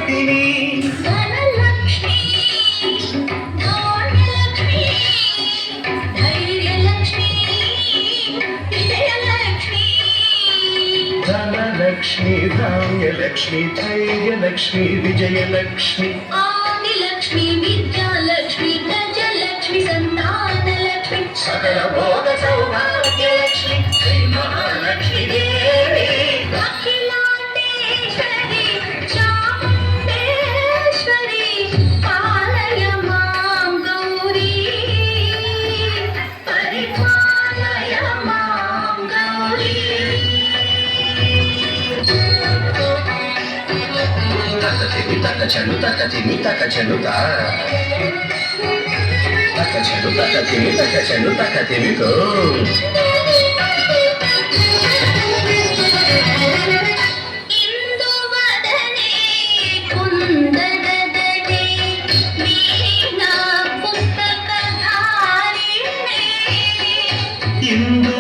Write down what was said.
ధనలక్ష్మిని ధనలక్ష్మి ధాన్యలక్ష్మి ధైర్యలక్ష్మి విజయలక్ష్మి ధనలక్ష్మి ధాన్యలక్ష్మి ధైర్యలక్ష్మి విజయలక్ష్మి ఆదిలక్ష్మి విద్యాలక్ష్మి గజలక్ష్మి సంతానలక్ష్మి సకల భోగ సౌభాగ్యలక్ష్మి శ్రీ మహాలక్ష్మి దేవి అఖిలాండేశ్వరి చాముండేశ్వరి పాలయ మాం గౌరీ పరిపాలయ మాం గౌరీ తక్క తిమి తక్క చెడు తక్క తిమి తక్క చెడు తక్క చెడు తక్క తిమి తక్క చెడు తక్క తిమితో ఇందువదనే కుందనదనే వీణా పుస్తకధారిణే ఇందు